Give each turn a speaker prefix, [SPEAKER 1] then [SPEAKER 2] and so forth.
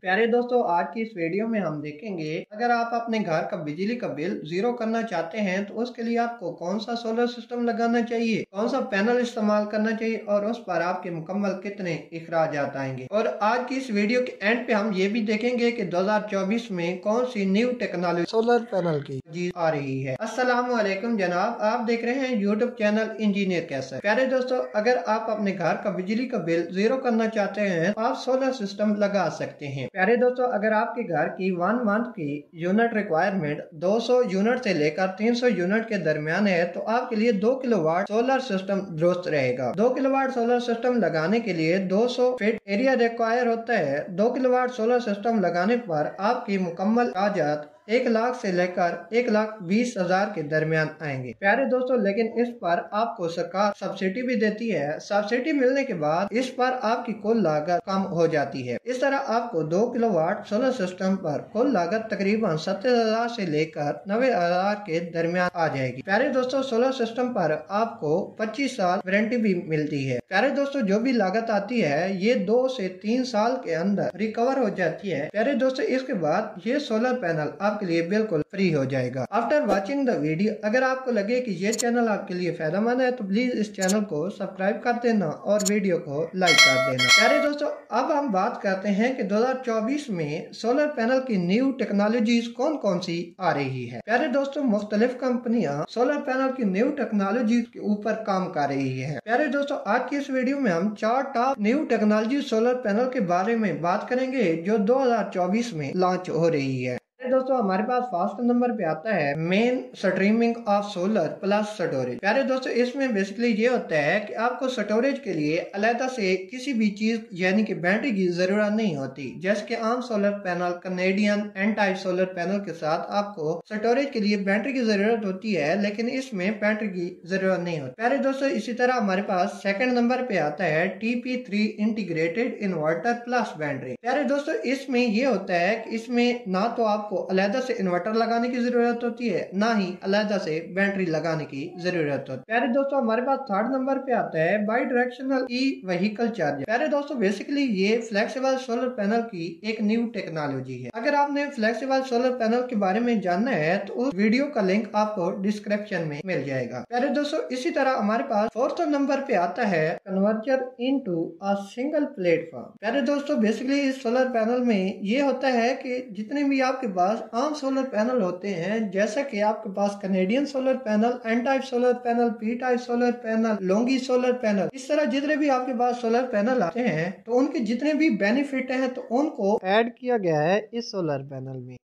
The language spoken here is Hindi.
[SPEAKER 1] प्यारे दोस्तों, आज की इस वीडियो में हम देखेंगे अगर आप अपने घर का बिजली का बिल जीरो करना चाहते हैं तो उसके लिए आपको कौन सा सोलर सिस्टम लगाना चाहिए, कौन सा पैनल इस्तेमाल करना चाहिए और उस पर आपके मुकम्मल कितने इखराजात आएंगे। और आज की इस वीडियो के एंड पे हम ये भी देखेंगे कि 2024 में कौन सी न्यू टेक्नोलॉजी सोलर पैनल की आ रही है। अस्सलाम वालेकुम जनाब, आप देख रहे हैं यूट्यूब चैनल इंजीनियर कैसे। प्यारे दोस्तों, अगर आप अपने घर का बिजली का बिल जीरो करना चाहते हैं तो आप सोलर सिस्टम लगा सकते हैं। प्यारे दोस्तों, अगर आपके घर की 1 मंथ की यूनिट रिक्वायरमेंट 200 यूनिट से लेकर 300 यूनिट के दरमियान है तो आपके लिए 2 किलोवाट सोलर सिस्टम दुरुस्त रहेगा। 2 किलोवाट सोलर सिस्टम लगाने के लिए 200 फीट एरिया रिक्वायर होता है। 2 किलोवाट सोलर सिस्टम लगाने पर आपकी मुकम्मल लागत 1 लाख से लेकर 1,20,000 के दरमियान आएंगे। प्यारे दोस्तों, लेकिन इस पर आपको सरकार सब्सिडी भी देती है। सब्सिडी मिलने के बाद इस पर आपकी कुल लागत कम हो जाती है। इस तरह आपको 2 किलोवाट सोलर सिस्टम पर कुल लागत तकरीबन 70,000 से लेकर 90,000 के दरमियान आ जाएगी। प्यारे दोस्तों, सोलर सिस्टम पर आपको 25 साल वारंटी भी मिलती है। प्यारे दोस्तों, जो भी लागत आती है ये 2 से 3 साल के अंदर रिकवर हो जाती है। प्यारे दोस्तों, इसके बाद ये सोलर पैनल आपके लिए बिल्कुल फ्री हो जाएगा। आफ्टर वॉचिंग द वीडियो, अगर आपको लगे कि ये चैनल आपके लिए फायदेमंद है तो प्लीज इस चैनल को सब्सक्राइब कर देना और वीडियो को लाइक कर देना। प्यारे दोस्तों, अब हम बात करते हैं कि 2024 में सोलर पैनल की न्यू टेक्नोलॉजीज कौन कौन सी आ रही है। प्यारे दोस्तों, मुख्तलिफ कंपनियां सोलर पैनल की न्यू टेक्नोलॉजी के ऊपर काम कर रही है। प्यारे दोस्तों, आज की इस वीडियो में हम 4 top new technology solar panel के बारे में बात करेंगे जो 2024 में लॉन्च हो रही है। दोस्तों, हमारे पास फर्स्ट नंबर पे आता है main streaming of solar plus storage. प्यारे दोस्तों, इसमें बेसिकली ये होता है कि आपको स्टोरेज के लिए अलग से किसी भी चीज यानी कि बैटरी की जरूरत नहीं होती। जैसे कि आम solar panel, Canadian N type solar panel के साथ आपको स्टोरेज के लिए बैटरी की जरूरत होती है, लेकिन इसमें बैटरी की जरूरत नहीं होती। प्यारे दोस्तों, इसी तरह हमारे पास सेकंड नंबर पे आता है TP3 integrated inverter plus battery. प्यारे दोस्तों, इसमें ये होता है कि इसमें ना तो आपको अलग से इन्वर्टर लगाने की जरूरत होती है, ना ही अलग से बैटरी लगाने की जरूरत होती है। प्यारे दोस्तों, हमारे पास थर्ड नंबर पे आता है by directional e vehicle charger. प्यारे दोस्तों, बेसिकली ये फ्लेक्सिबल सोलर पैनल की एक न्यू टेक्नोलॉजी है। अगर आपने फ्लेक्सिबल सोलर पैनल के बारे में जानना है तो उस वीडियो का लिंक आपको डिस्क्रिप्शन में मिल जाएगा। प्यारे दोस्तों, इसी तरह हमारे पास फोर्थ नंबर पे आता है converter into a single platform. प्यारे दोस्तों, बेसिकली इस सोलर पैनल में ये होता है कि जितने भी आपके पास आम सोलर पैनल होते हैं, जैसा कि आपके पास Canadian solar panel, N type solar panel, P type solar panel, Longi solar panel, इस तरह जितने भी आपके पास सोलर पैनल आते हैं तो उनके जितने भी बेनिफिट हैं तो उनको ऐड किया गया है इस सोलर पैनल में।